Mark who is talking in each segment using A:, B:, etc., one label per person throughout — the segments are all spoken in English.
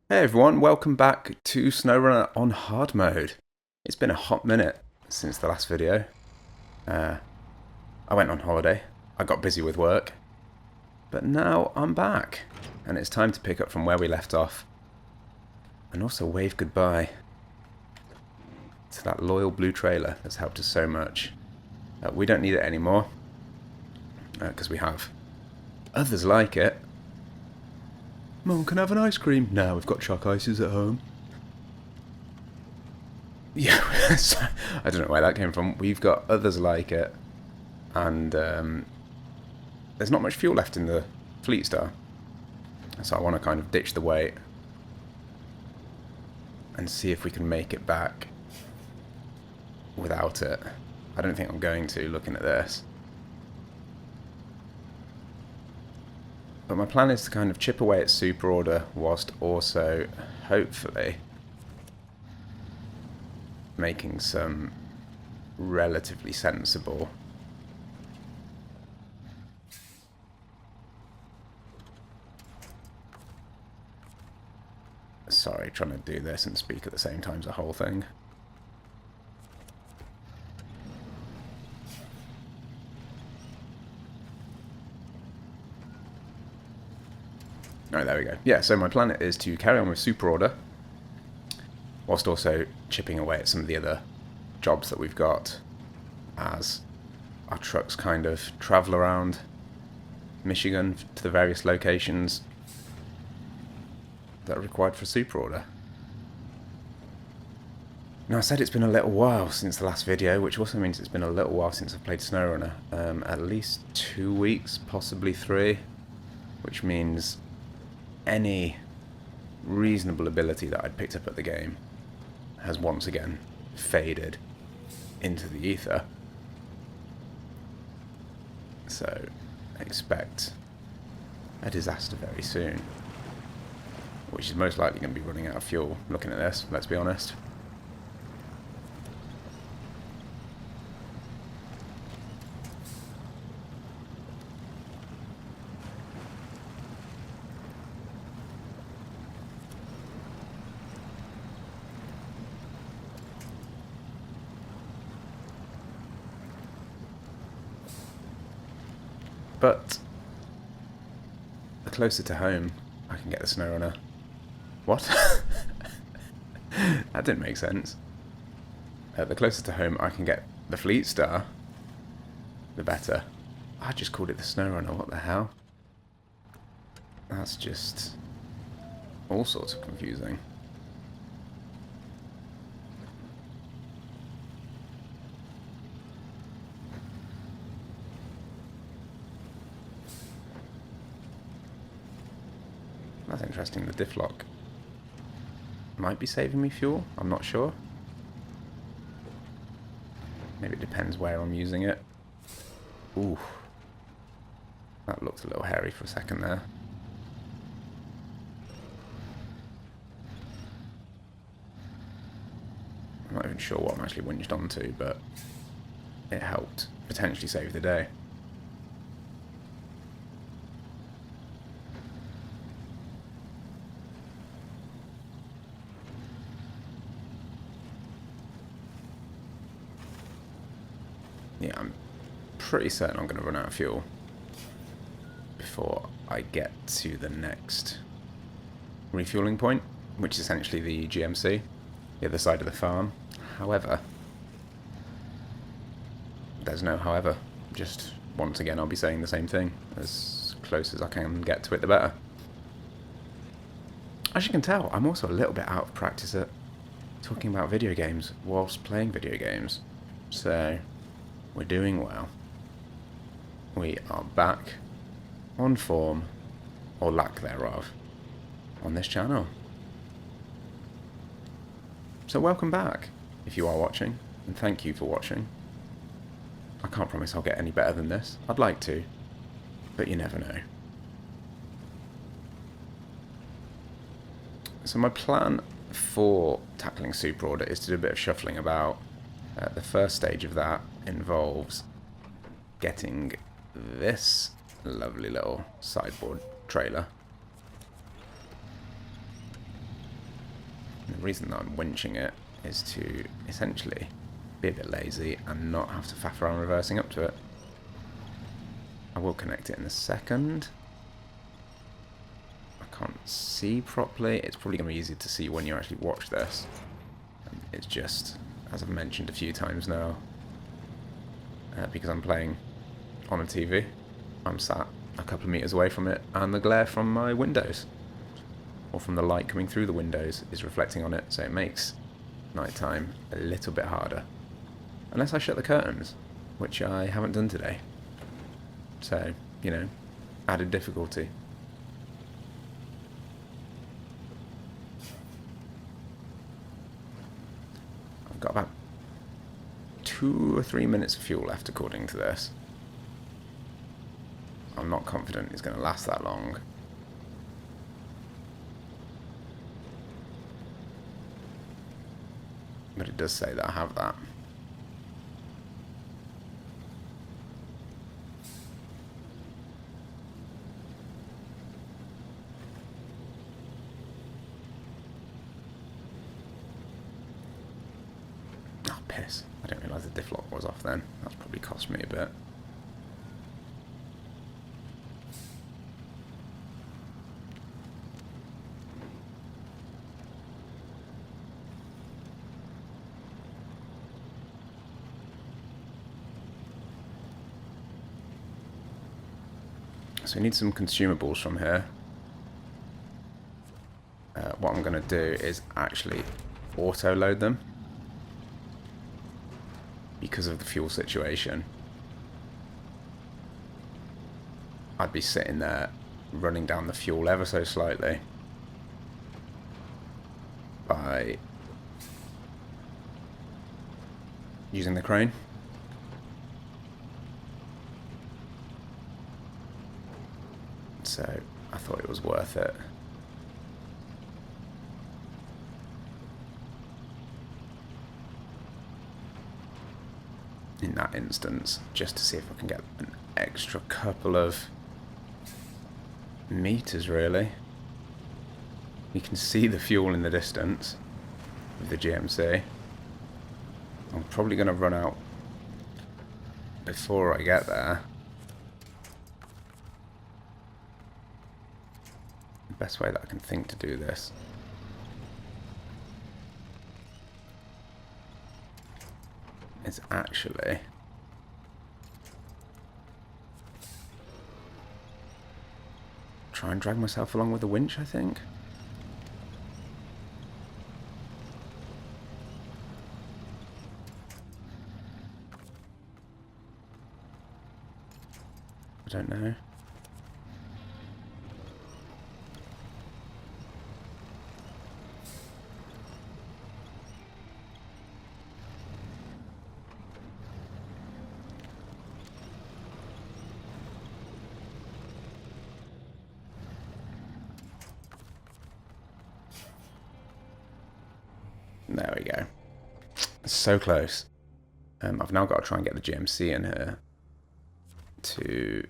A: Hey everyone, welcome back to SnowRunner on hard mode. It's been a hot minute since the last video. I went on holiday, I got busy with work, but now I'm back and it's time to pick up from where we left off and also wave goodbye to that loyal blue trailer that's helped us so much. We don't need it anymore because we have others like it. Mum, can I have an ice cream? No, we've got chalk ices at home. Yeah, I don't know where that came from. We've got others like it, and there's not much fuel left in the Fleet Star, so I want to kind of ditch the weight and see if we can make it back without it. I don't think I'm going to, looking at this. But my plan is to kind of chip away at super order whilst also, hopefully, making some relatively sensible sorry, trying to do this and speak at the same time as the whole thing. Oh, there we go. Yeah, so my plan is to carry on with super order whilst also chipping away at some of the other jobs that we've got as our trucks kind of travel around Michigan to the various locations that are required for super order. Now, I said it's been a little while since the last video, which also means it's been a little while since I've played SnowRunner. At least 2 weeks, possibly 3, which means any reasonable ability that I'd picked up at the game has once again faded into the ether. So expect a disaster very soon, which is most likely going to be running out of fuel looking at this, let's be honest. But the closer to home I can get the SnowRunner. What? That didn't make sense. The closer to home I can get the Fleet Star, the better. I just called it the SnowRunner, what the hell? That's just all sorts of confusing. That's interesting, the diff lock might be saving me fuel, I'm not sure. Maybe it depends where I'm using it. Ooh. That looked a little hairy for a second there. I'm not even sure what I'm actually winged onto, but it helped potentially save the day. Yeah, I'm pretty certain I'm going to run out of fuel before I get to the next refueling point, which is essentially the GMC, the other side of the farm. However, there's no however. Just once again, I'll be saying the same thing. As close as I can get to it, the better. As you can tell, I'm also a little bit out of practice at talking about video games whilst playing video games. So we're doing well. We are back on form, or lack thereof, on this channel. So welcome back, if you are watching, and thank you for watching. I can't promise I'll get any better than this. I'd like to, but you never know. So my plan for tackling super order is to do a bit of shuffling about. The first stage of that involves getting this lovely little sideboard trailer the reason that I'm winching it is to essentially be a bit lazy and not have to faff around reversing up to it. I will connect it in a second. I can't see properly. It's probably going to be easier to see when you actually watch this. It's just, as I've mentioned a few times now, because I'm playing on a TV, I'm sat a couple of meters away from it, and the glare from my windows, or from the light coming through the windows, is reflecting on it, so it makes nighttime a little bit harder. Unless I shut the curtains, which I haven't done today. So, you know, added difficulty. I've got about 2 or 3 minutes of fuel left according to this. I'm not confident it's going to last that long. But it does say that I have that. Oh, piss. I didn't realise the diff lock was off then. That's probably cost me a bit. So we need some consumables from here. What I'm going to do is actually auto-load them because of the fuel situation. I'd be sitting there running down the fuel ever so slightly by using the crane. So I thought it was worth it. In that instance, just to see if I can get an extra couple of meters, really. You can see the fuel in the distance with the GMC. I'm probably going to run out before I get there. The best way that I can think to do this is actually try and drag myself along with the winch, I think. I don't know. There we go. So close. I've now got to try and get the GMC in here to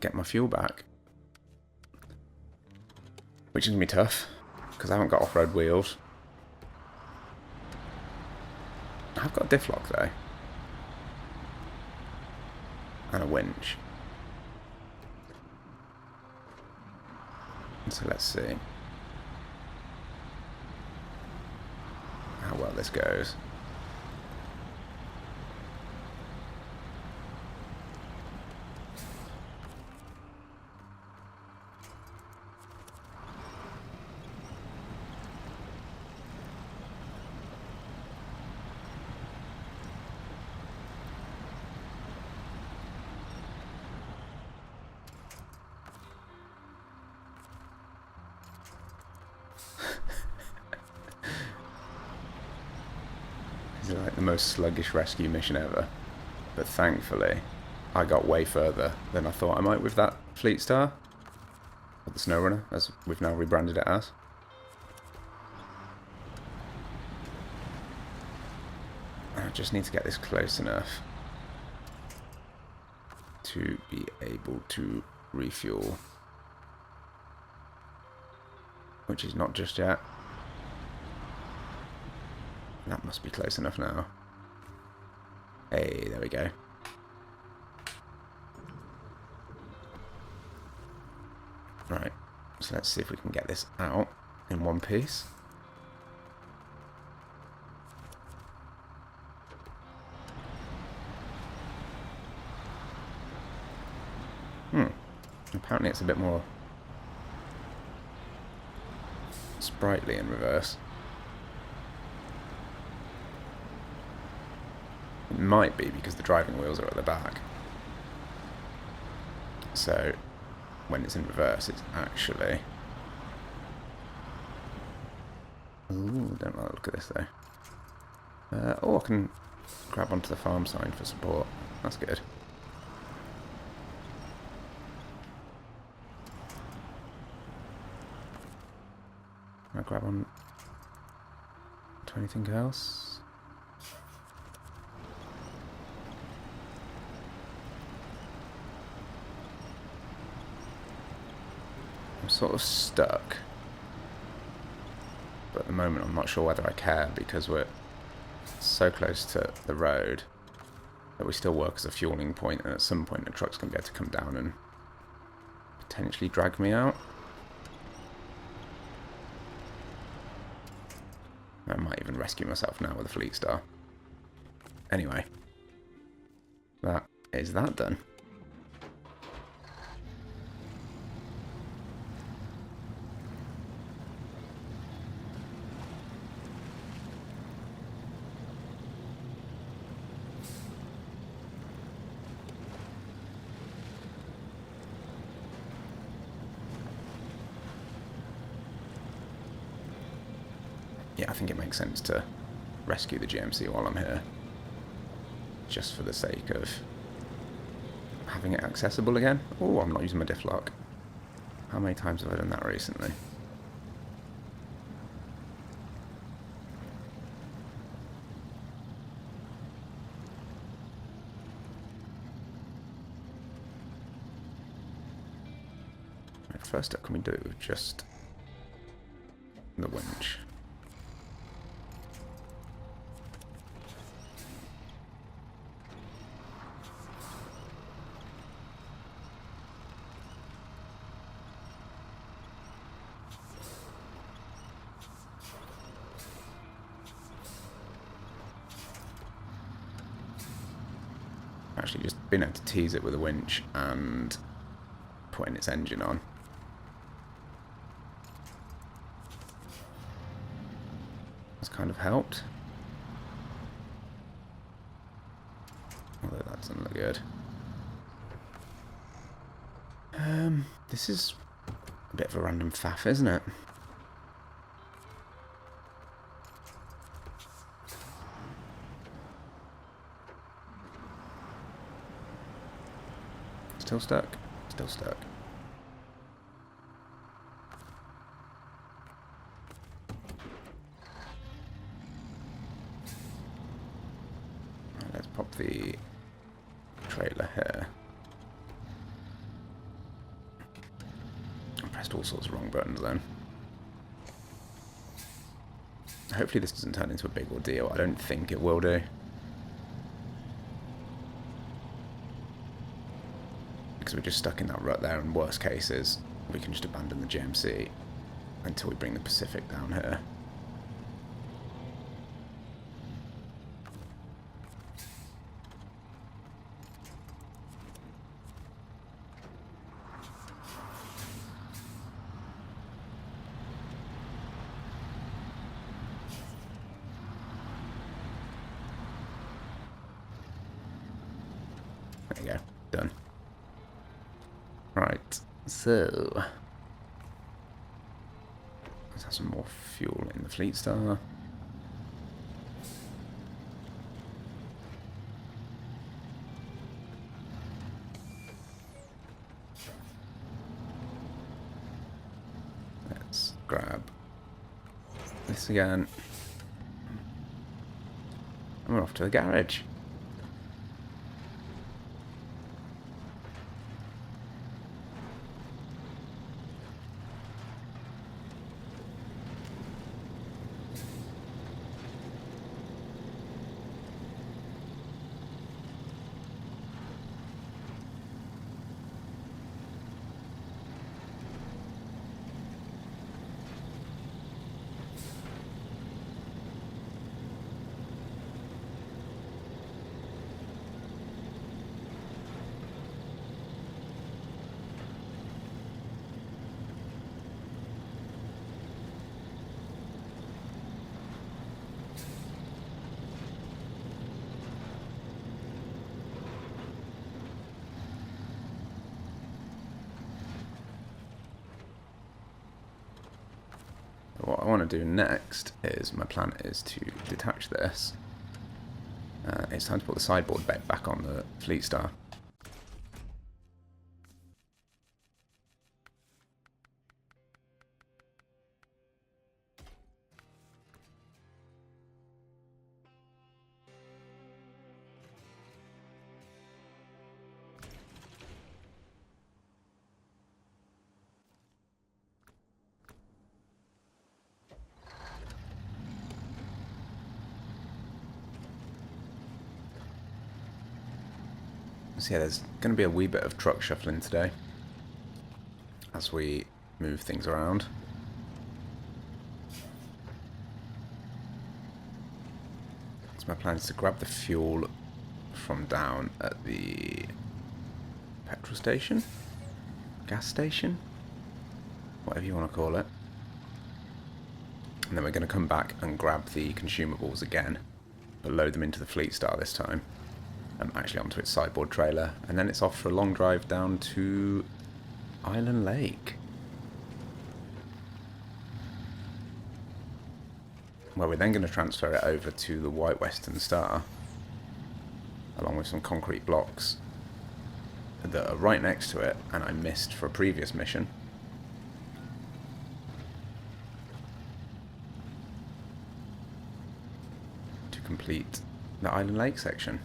A: get my fuel back, which is going to be tough because I haven't got off-road wheels. I've got a diff lock though, and a winch. So let's see how well this goes. It's like the most sluggish rescue mission ever. But thankfully, I got way further than I thought I might with that Fleet Star. Or the SnowRunner, as we've now rebranded it as. I just need to get this close enough to be able to refuel. which is not just yet. That must be close enough now. Hey, there we go. Right, so let's see if we can get this out in one piece. Apparently it's a bit more sprightly in reverse. It might be because the driving wheels are at the back. So when it's in reverse, it's actually... Ooh, don't like the look at this though. Oh, I can grab onto the farm sign for support. That's good. Can I grab on to anything else? I'm sort of stuck. But at the moment I'm not sure whether I care because we're so close to the road that we still work as a fueling point, and at some point the truck's going to be able to come down and potentially drag me out. I might even rescue myself now with a fleet star. Anyway, that is that done. Yeah, I think it makes sense to rescue the GMC while I'm here. Just for the sake of having it accessible again. Oh, I'm not using my diff lock. How many times have I done that recently? Right, first up, can we do it with just the winch? Actually just been able to tease it with a winch and putting its engine on. That's kind of helped. Although that doesn't look good. This is a bit of a random faff, isn't it? Still stuck? Still stuck. Right, let's pop the trailer here. I pressed all sorts of wrong buttons then. Hopefully this doesn't turn into a big ordeal. I don't think it will do. Because we're just stuck in that rut there, and worst case is we can just abandon the GMC until we bring the Pacific down here. There you go, done. Right, so let's have some more fuel in the Fleet Star. Let's grab this again. And we're off to the garage. I want to do next is, my plan is to detach this. It's time to put the sideboard back on the Fleet Star. So yeah, there's going to be a wee bit of truck shuffling today as we move things around. So my plan is to grab the fuel from down at the petrol station, gas station, whatever you want to call it. And then we're going to come back and grab the consumables again, but load them into the Fleet Star this time. Actually onto its sideboard trailer, and then it's off for a long drive down to Island Lake, where we're then going to transfer it over to the White Western Star, along with some concrete blocks that are right next to it, and I missed for a previous mission. To complete the Island Lake section.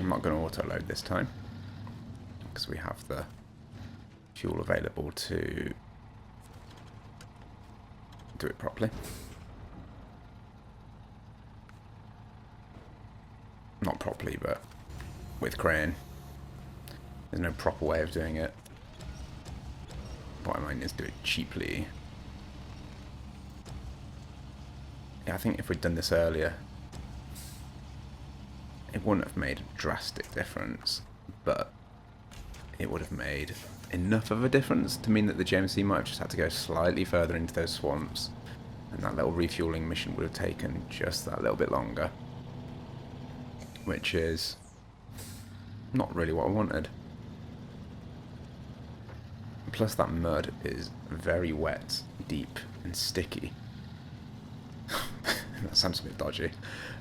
A: I'm not going to auto-load this time, because we have the fuel available to do it properly. Not properly, but with crane. There's no proper way of doing it. What I mean is do it cheaply. Yeah, I think if we'd done this earlier, it wouldn't have made a drastic difference, but it would have made enough of a difference to mean that the GMC might have just had to go slightly further into those swamps, and that little refueling mission would have taken just that little bit longer, which is not really what I wanted. Plus that mud is very wet, deep and sticky. That sounds a bit dodgy.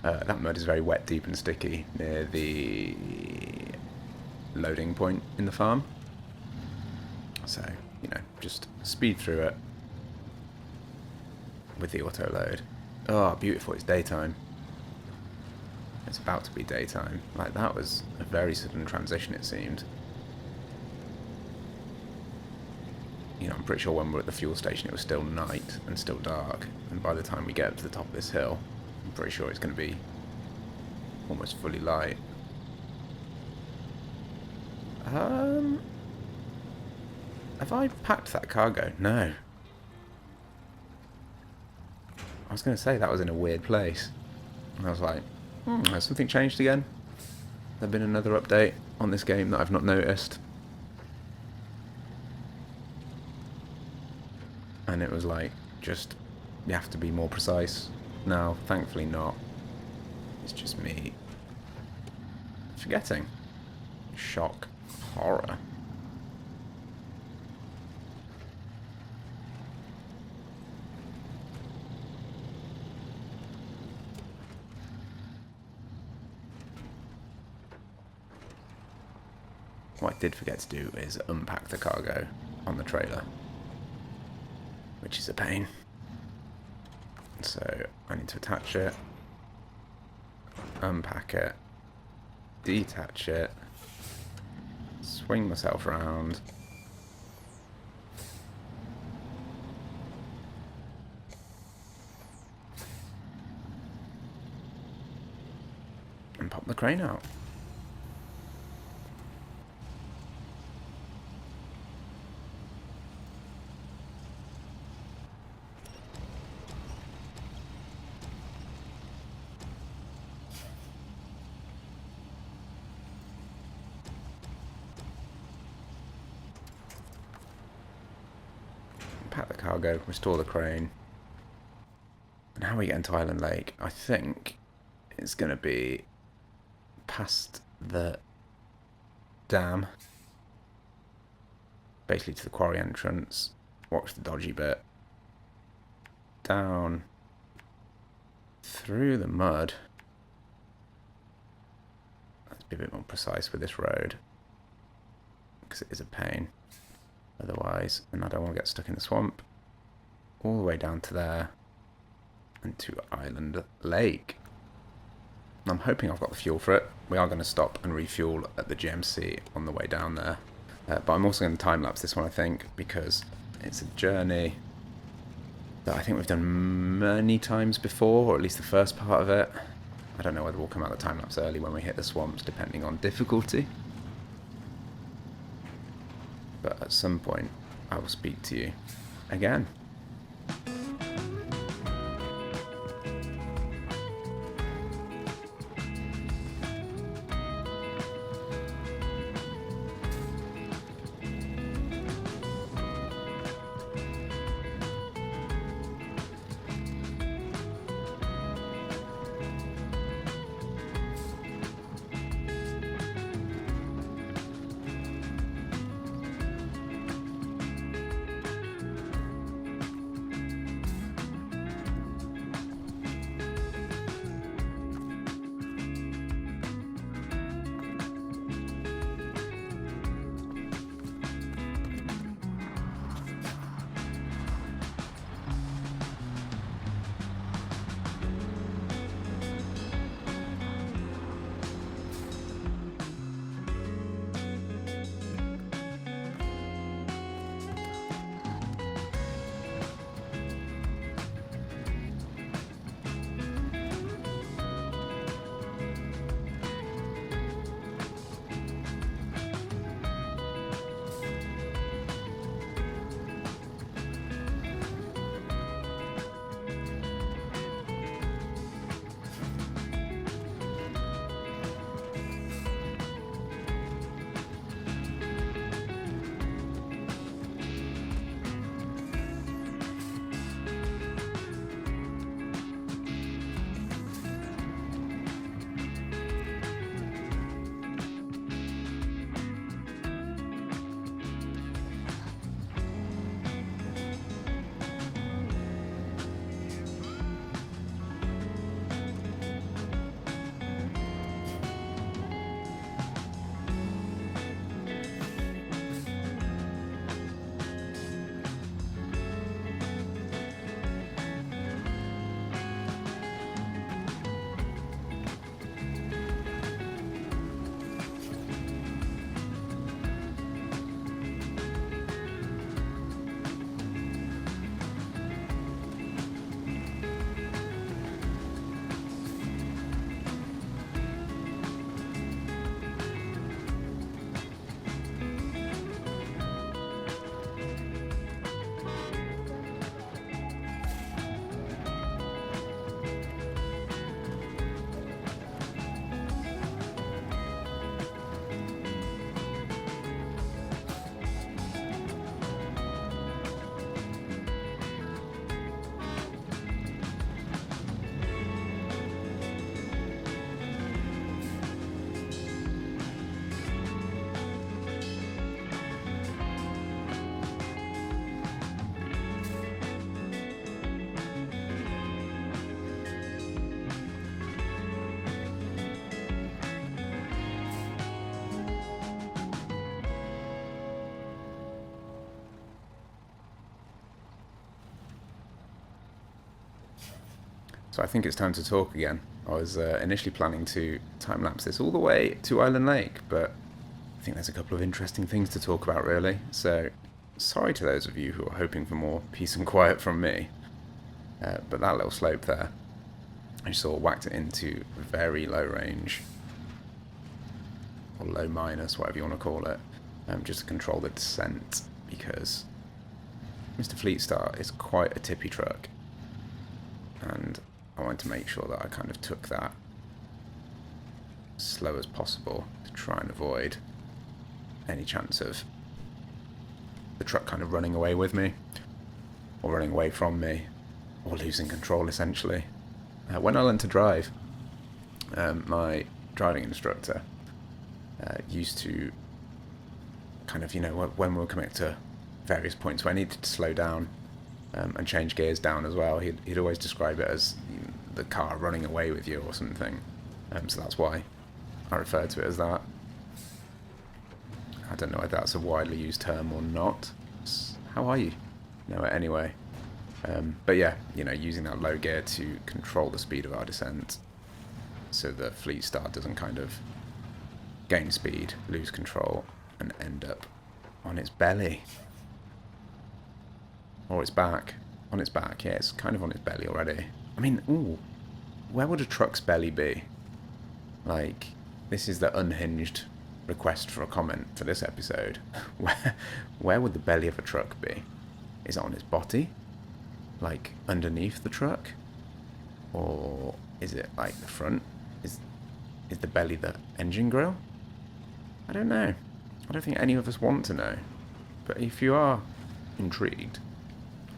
A: That mud is very wet, deep and sticky near the loading point in the farm. So, you know, just speed through it with the auto load. Oh, beautiful, it's daytime. It's about to be daytime. Like, that was a very sudden transition, it seemed. You know, I'm pretty sure when we were at the fuel station it was still night and still dark, and by the time we get up to the top of this hill, I'm pretty sure it's going to be almost fully light. Have I packed that cargo? No. I was going to say that was in a weird place. And I was like, has something changed again? There's been another update on this game that I've not noticed. And it was like, just, you have to be more precise. No, thankfully not. It's just me forgetting. Shock. Horror. What I did forget to do is unpack the cargo on the trailer, which is a pain. So I need to attach it, unpack it, detach it, swing myself around, and pop the crane out. Pack the cargo, restore the crane, And how we get into Island Lake, I think it's going to be past the dam, basically to the quarry entrance, watch the dodgy bit, down through the mud. Let's be a bit more precise with this road, because it is a pain otherwise, and I don't want to get stuck in the swamp. All the way down to there, and to Island Lake. And I'm hoping I've got the fuel for it. We are going to stop and refuel at the GMC on the way down there. But I'm also going to time-lapse this one, I think, because it's a journey that I think we've done many times before, or at least the first part of it. I don't know whether we'll come out the time-lapse early when we hit the swamps, depending on difficulty. But at some point, I will speak to you again. So I think it's time to talk again. I was initially planning to time-lapse this all the way to Island Lake, but I think there's a couple of interesting things to talk about, really. So, sorry to those of you who are hoping for more peace and quiet from me. But that little slope there, I just sort of whacked it into very low range, or low minus, whatever you want to call it, just to control the descent, because Mr. Fleetstar is quite a tippy truck, and I wanted to make sure that I kind of took that as slow as possible to try and avoid any chance of the truck kind of running away with me, or running away from me, or losing control, essentially. When I learned to drive, my driving instructor used to kind of, when we were coming to various points where I needed to slow down and change gears down as well, he'd always describe it as the car running away with you or something. So that's why I refer to it as that. I don't know whether that's a widely used term or not. How are you? Know it anyway. But yeah, using that low gear to control the speed of our descent, so the Fleet Star doesn't kind of gain speed, lose control, and end up on its belly. Or its back. On its back, yeah, it's kind of on its belly already. I mean, ooh, where would a truck's belly be? Like, this is the unhinged request for a comment for this episode. Where would the belly of a truck be? Is it on its body? Like, underneath the truck? Or is it, like, the front? Is the belly the engine grill? I don't know. I don't think any of us want to know. But if you are intrigued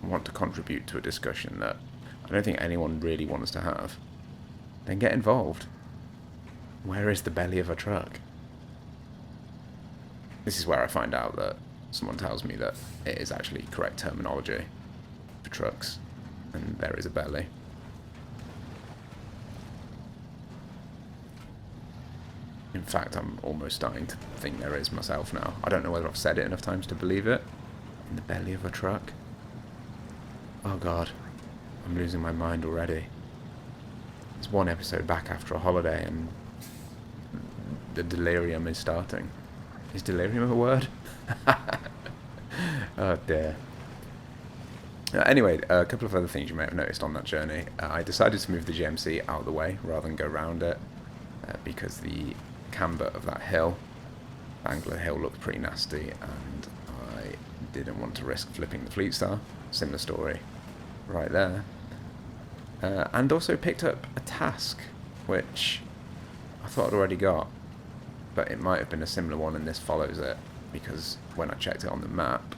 A: and want to contribute to a discussion that I don't think anyone really wants to have, then get involved. Where is the belly of a truck? This is where I find out that someone tells me that it is actually correct terminology for trucks, and there is a belly. In fact, I'm almost starting to think there is myself now. I don't know whether I've said it enough times to believe it. In the belly of a truck. Oh god, I'm losing my mind already. It's one episode back after a holiday and the delirium is starting. Is delirium a word? Oh dear. Anyway, a couple of other things you may have noticed on that journey. I decided to move the GMC out of the way rather than go round it because the camber of that hill, Angler Hill, looked pretty nasty and I didn't want to risk flipping the Fleet Star. Similar story right there. And also picked up a task which I thought I'd already got, but it might have been a similar one and this follows it because when I checked it on the map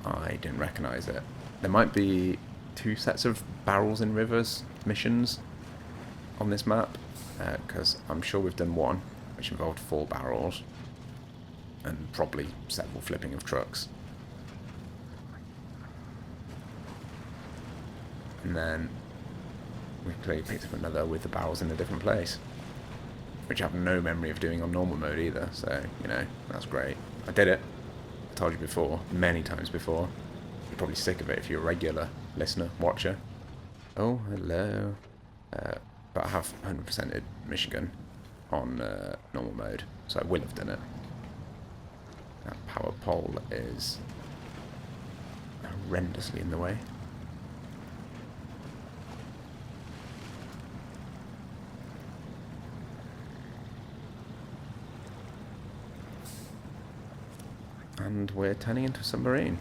A: I didn't recognise it. There might be 2 sets of barrels in rivers missions on this map, because I'm sure we've done one which involved 4 barrels and probably several flipping of trucks. And then we clearly picked up another with the barrels in a different place, which I have no memory of doing on normal mode either, so, that's great. I did it. I told you before, many times before. You're probably sick of it if you're a regular listener, watcher. Oh, hello. But I have 100%ed Michigan on normal mode, so I will have done it. That power pole is horrendously in the way. And we're turning into a submarine.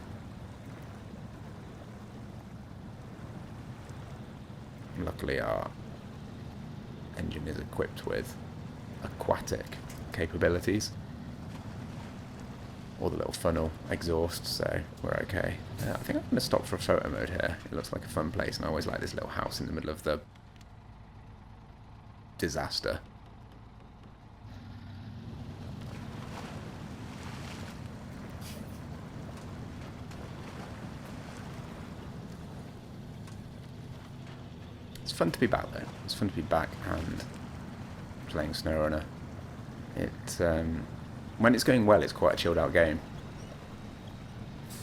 A: Luckily our engine is equipped with aquatic capabilities. Or the little funnel exhaust, so we're okay. I think I'm going to stop for photo mode here. It looks like a fun place, and I always like this little house in the middle of the disaster. It's fun to be back though. It's fun to be back and playing SnowRunner. When it's going well, it's quite a chilled out game.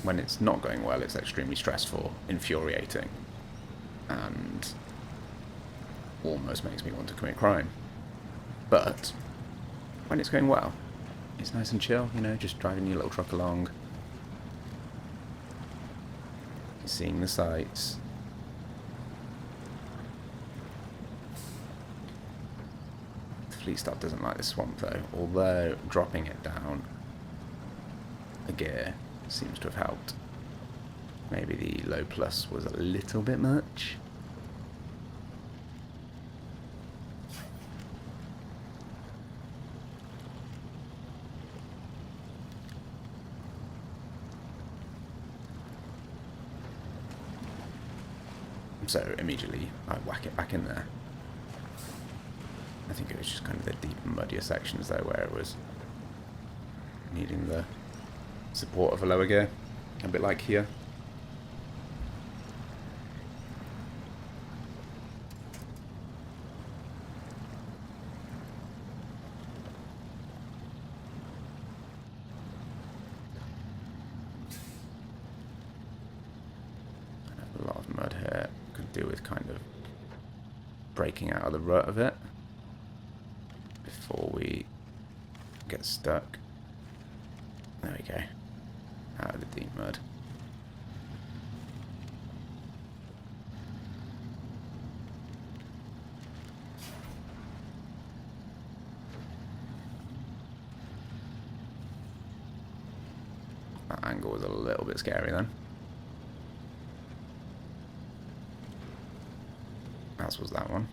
A: When it's not going well, it's extremely stressful, infuriating, and almost makes me want to commit crime. But when it's going well, it's nice and chill, just driving your little truck along, seeing the sights. Fleet Star doesn't like the swamp though, although dropping it down a gear seems to have helped. Maybe the low plus was a little bit much. So immediately I whack it back in there. I think it was just kind of the deeper, muddier sections though where it was needing the support of a lower gear. A bit like here. A lot of mud here. Could do with kind of breaking out of the rut of it before we get stuck. There we go. Out of the deep mud. That angle was a little bit scary then. As was that one.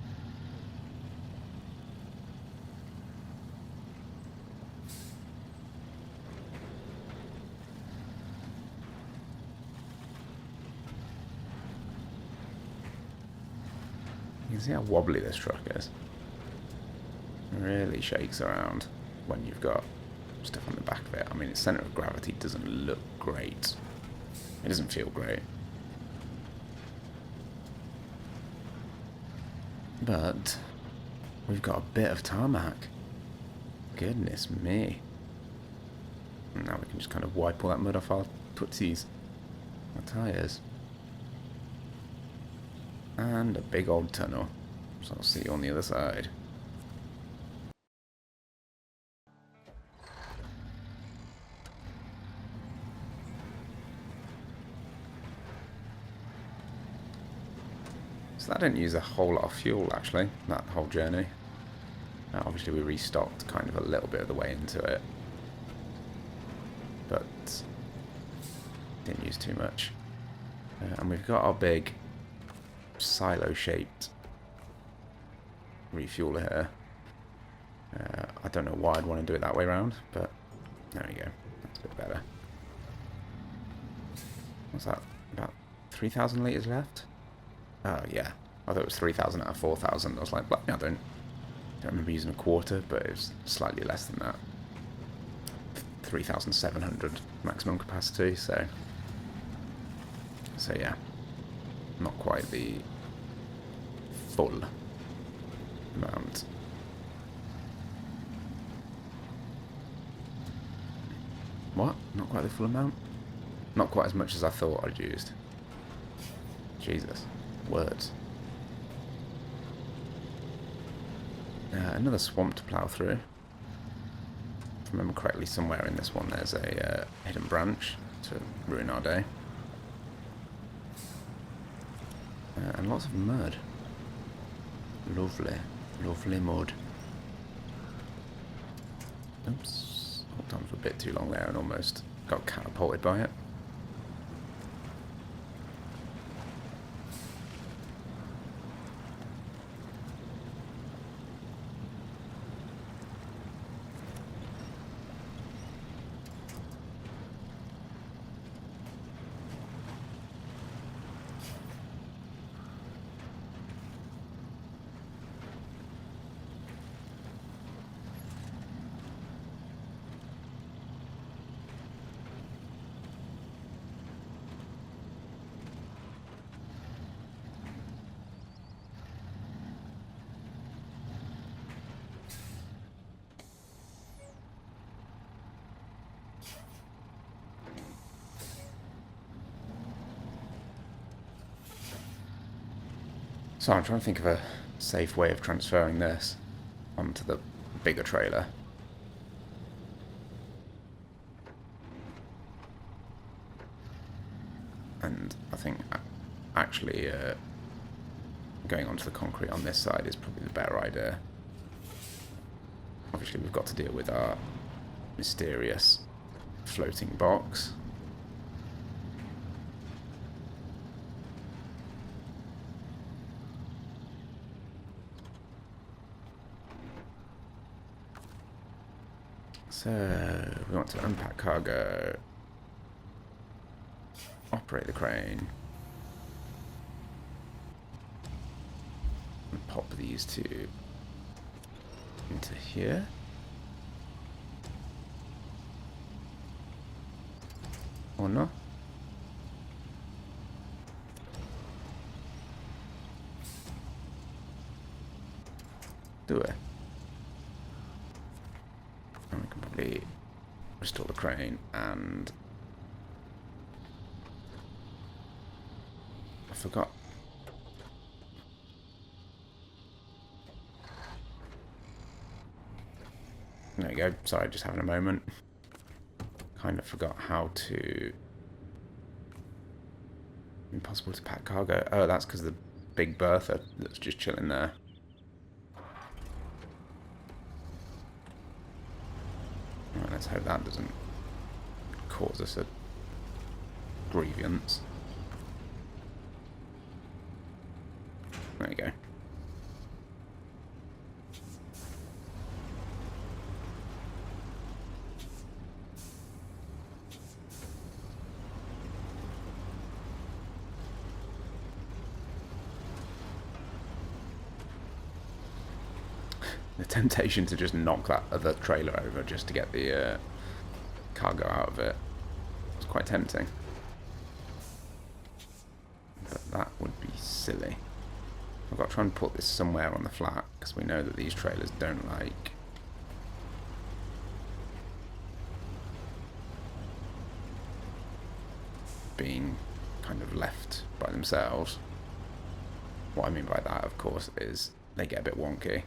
A: You can see how wobbly this truck is. It really shakes around when you've got stuff on the back of it. I mean, its centre of gravity doesn't look great. It doesn't feel great. But we've got a bit of tarmac. Goodness me. And now we can just kind of wipe all that mud off our tootsies, our tyres. And a big old tunnel. So I'll see you on the other side. So that didn't use a whole lot of fuel actually, that whole journey. Obviously we restocked kind of a little bit of the way into it. But didn't use too much. And we've got our big silo-shaped refueler here. I don't know why I'd want to do it that way around, but there we go. That's a bit better. What's that? About 3,000 litres left? Oh, yeah. I thought it was 3,000 out of 4,000. I was like, well, I don't remember using a quarter, but it was slightly less than that. 3,700 maximum capacity, so yeah. Not quite the full amount. What? Not quite the full amount? Not quite as much as I thought I'd used. Jesus. Words. Another swamp to plough through. If I remember correctly, somewhere in this one there's a hidden branch to ruin our day. And lots of mud. Lovely. Lovely mud. Oops. Hold on for a bit too long there and almost got catapulted by it. So I'm trying to think of a safe way of transferring this onto the bigger trailer. And I think actually going onto the concrete on this side is probably the better idea. Obviously we've got to deal with our mysterious floating box. So, we want to unpack cargo, operate the crane, these two into here. Or not? Do it. And we can probably restore the crane and I forgot. There you go. Sorry, just having a moment. Kind of forgot how to. Impossible to pack cargo. Oh, that's because of the big bertha that's just chilling there. Right, let's hope that doesn't cause us a grievance. There you go. The temptation to just knock that other trailer over just to get the cargo out of it. It's quite tempting. But that would be silly. I've got to try and put this somewhere on the flat, because we know that these trailers don't like being kind of left by themselves. What I mean by that, of course, is they get a bit wonky.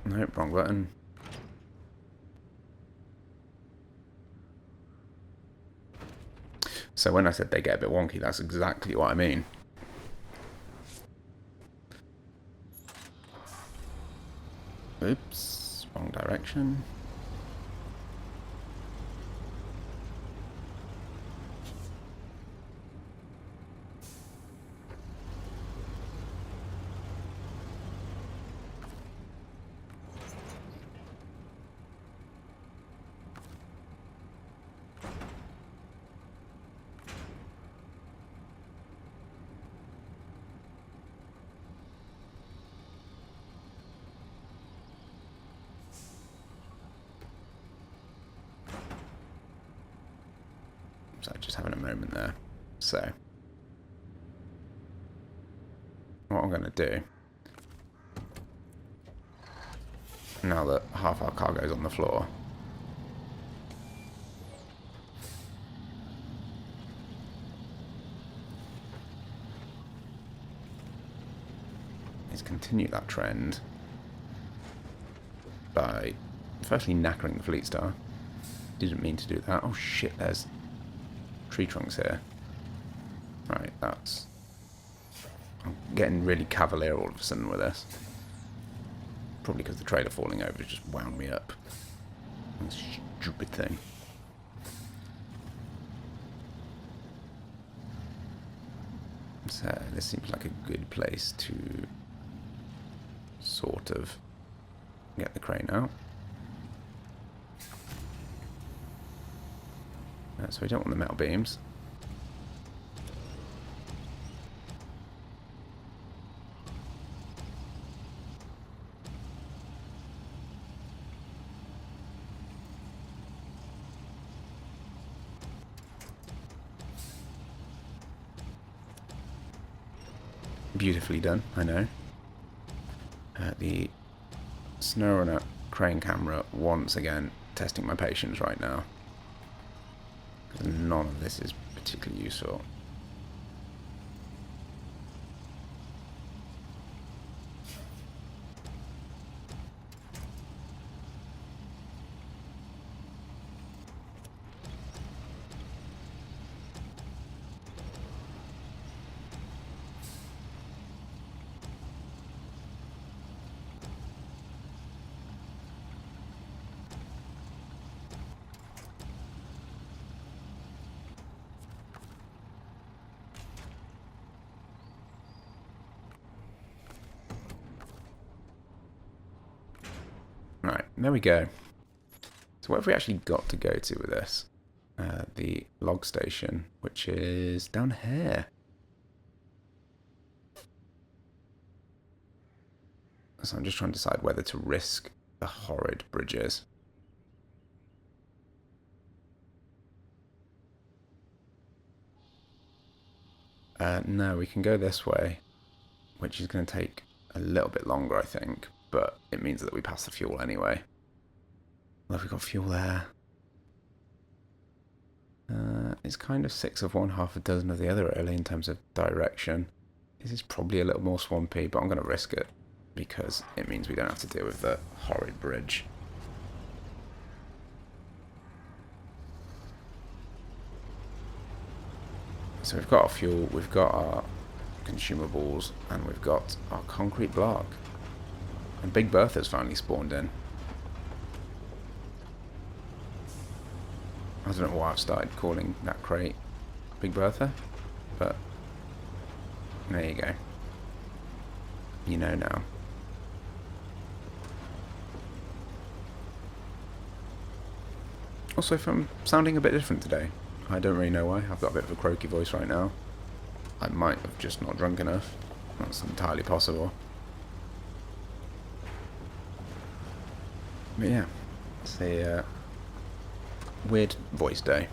A: Nope, wrong button. So when I said they get a bit wonky, that's exactly what I mean. Oops, wrong direction. So just having a moment there. So what I'm going to do, now that half our cargo is on the floor, is continue that trend by firstly knackering the fleet star. Didn't mean to do that. Oh shit, there's tree trunks here. Right, that's... I'm getting really cavalier all of a sudden with this. Probably because the trailer falling over just wound me up. This stupid thing. So this seems like a good place to sort of get the crane out. So we don't want the metal beams. Beautifully done, I know. The SnowRunner crane camera once again testing my patience right now. None of this is particularly useful. there we go. So what have we actually got to go to with this? The log station, which is down here. So I'm just trying to decide whether to risk the horrid bridges. No, we can go this way, which is going to take a little bit longer, I think, but it means that we pass the fuel anyway. Well, we've got fuel there. It's kind of 6 of one, half a dozen of the other, really, in terms of direction. This is probably a little more swampy, but I'm going to risk it, because it means we don't have to deal with the horrid bridge. So we've got our fuel, we've got our consumables, and we've got our concrete block. And Big Bertha's finally spawned in. I don't know why I've started calling that crate Big Bertha, but there you go. You know now. Also, if I'm sounding a bit different today, I don't really know why. I've got a bit of a croaky voice right now. I might have just not drunk enough. That's entirely possible. But yeah, it's a weird voice day.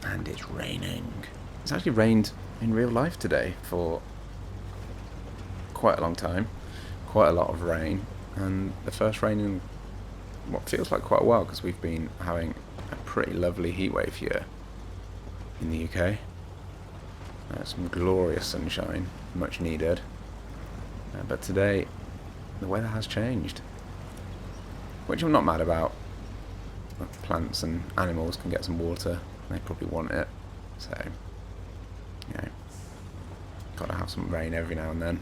A: And it's raining. It's actually rained in real life today for quite a long time. Quite a lot of rain. And the first rain in what feels like quite a while, because we've been having a pretty lovely heatwave here in the UK. Some glorious sunshine, much needed. But today, the weather has changed. Which I'm not mad about. Plants and animals can get some water. They probably want it. So, you know, gotta have some rain every now and then.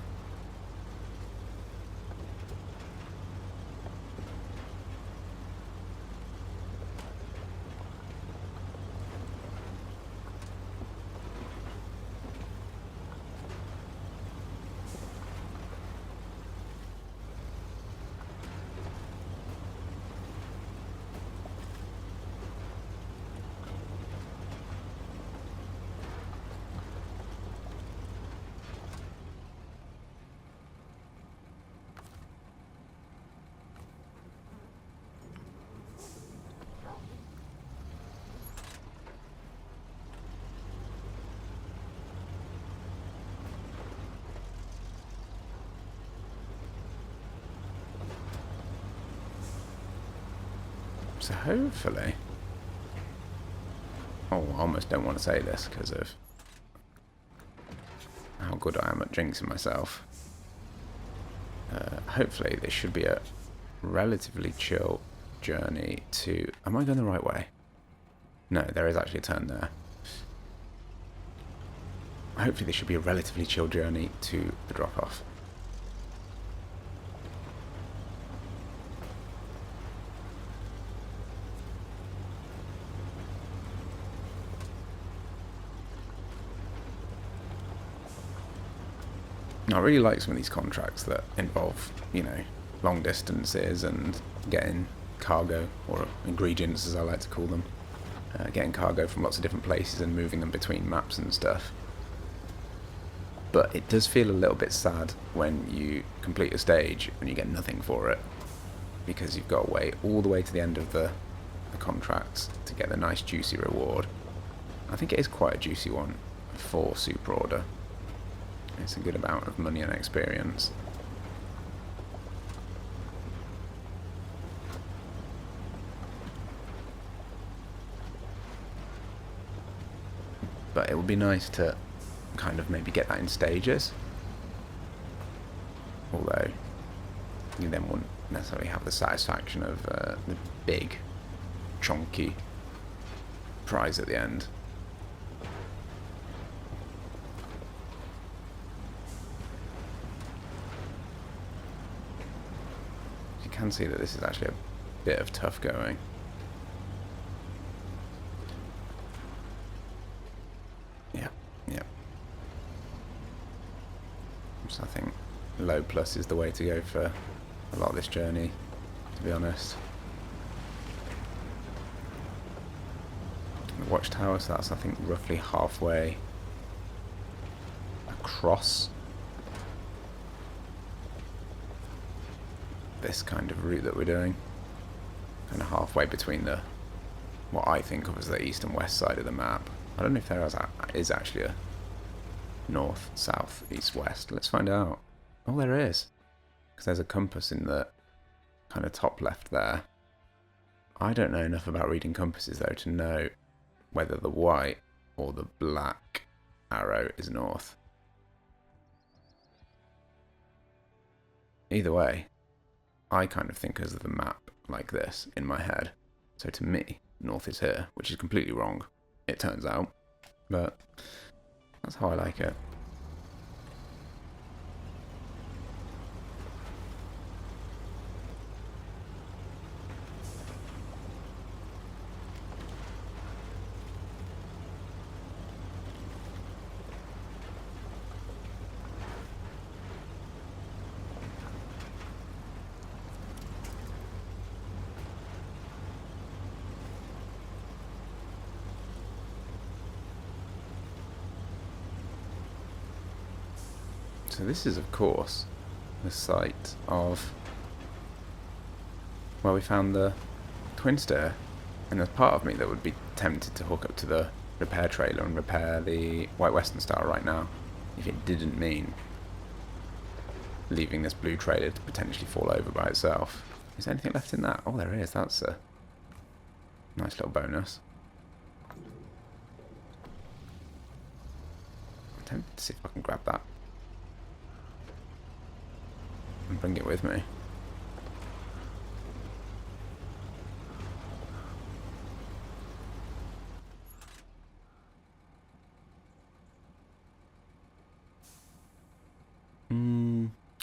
A: So hopefully... Oh, I almost don't want to say this because of how good I am at jinxing myself. Hopefully this should be a relatively chill journey to... Am I going the right way? No, there is actually a turn there. Hopefully this should be a relatively chill journey to the drop-off. I really like some of these contracts that involve, you know, long distances and getting cargo, or ingredients as I like to call them. Getting cargo from lots of different places and moving them between maps and stuff. But it does feel a little bit sad when you complete a stage and you get nothing for it. Because you've got to wait all the way to the end of the contracts to get the nice juicy reward. I think it is quite a juicy one for Super Order. It's a good amount of money and experience. But it would be nice to kind of maybe get that in stages. Although you then wouldn't necessarily have the satisfaction of the big, chunky prize at the end. You can see that this is actually a bit of tough going. Yeah. So I think low plus is the way to go for a lot of this journey, to be honest. The watchtower, so that's I think roughly halfway across this kind of route that we're doing. Kind of halfway between the what I think of as the east and west side of the map. I don't know if there is actually a north, south, east, west. Let's find out. Oh, there is. Because there's a compass in the kind of top left there. I don't know enough about reading compasses though to know whether the white or the black arrow is north. Either way, I kind of think of the map like this in my head. So to me, north is here, which is completely wrong, it turns out. But that's how I like it. So this is, of course, the site of where we found the twin stair. And there's part of me that would be tempted to hook up to the repair trailer and repair the White Western Star right now, if it didn't mean leaving this blue trailer to potentially fall over by itself. Is there anything left in that? Oh, there is. That's a nice little bonus. I'm tempted to see if I can grab that and bring it with me.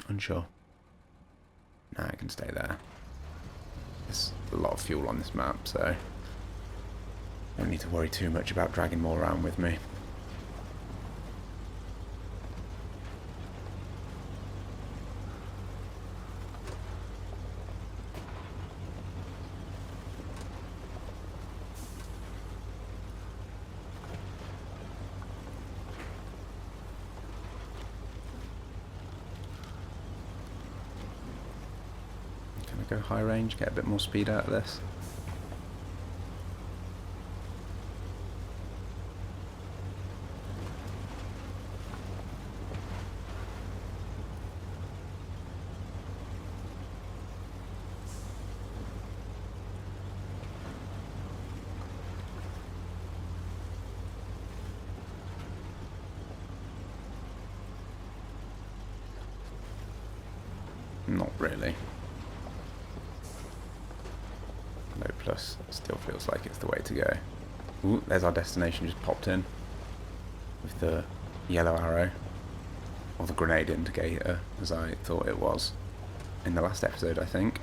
A: Unsure. Nah, I can stay there. There's a lot of fuel on this map, so I don't need to worry too much about dragging more around with me. Go high range, get a bit more speed out of this. Not really. Low plus still feels like it's the way to go. Ooh, there's our destination just popped in with the yellow arrow, or the grenade indicator, as I thought it was in the last episode, I think.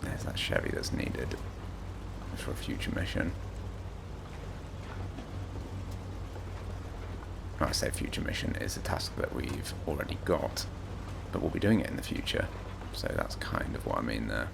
A: There's that Chevy that's needed for a future mission. I say future mission is a task that we've already got, but we'll be doing it in the future, so that's kind of what I mean there.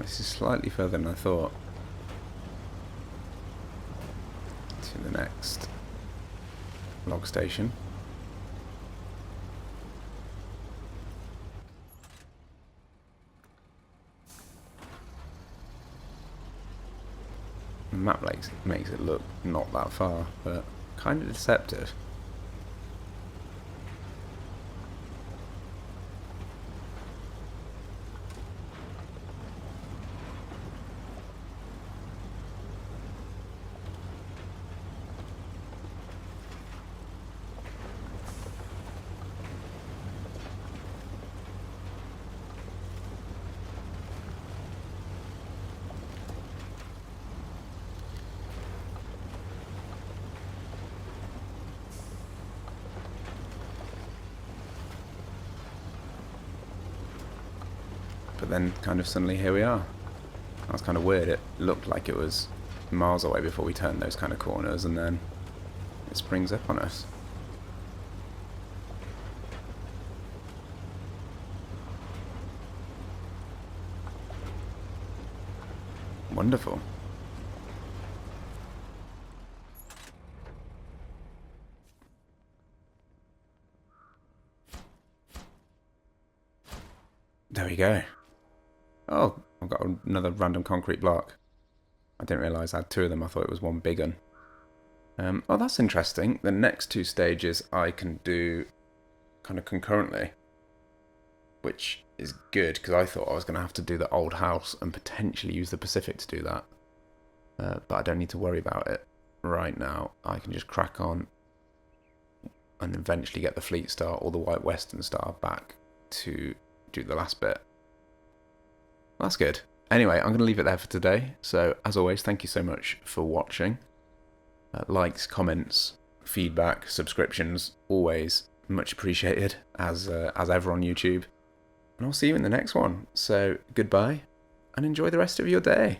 A: This is slightly further than I thought. To the next log station. The map makes it look not that far, but kind of deceptive. But then kind of suddenly here we are. That was kind of weird. It looked like it was miles away before we turned those kind of corners, and then it springs up on us. Wonderful. There we go. Oh, I've got another random concrete block. I didn't realise I had two of them. I thought it was one big one. Oh, that's interesting. The next two stages I can do kind of concurrently, which is good because I thought I was going to have to do the old house and potentially use the Pacific to do that. But I don't need to worry about it right now. I can just crack on and eventually get the Fleet Star or the White Western Star back to do the last bit. That's good. Anyway, I'm going to leave it there for today. So, as always, thank you so much for watching. Likes, comments, feedback, subscriptions, always much appreciated, as ever on YouTube. And I'll see you in the next one. So, goodbye, and enjoy the rest of your day.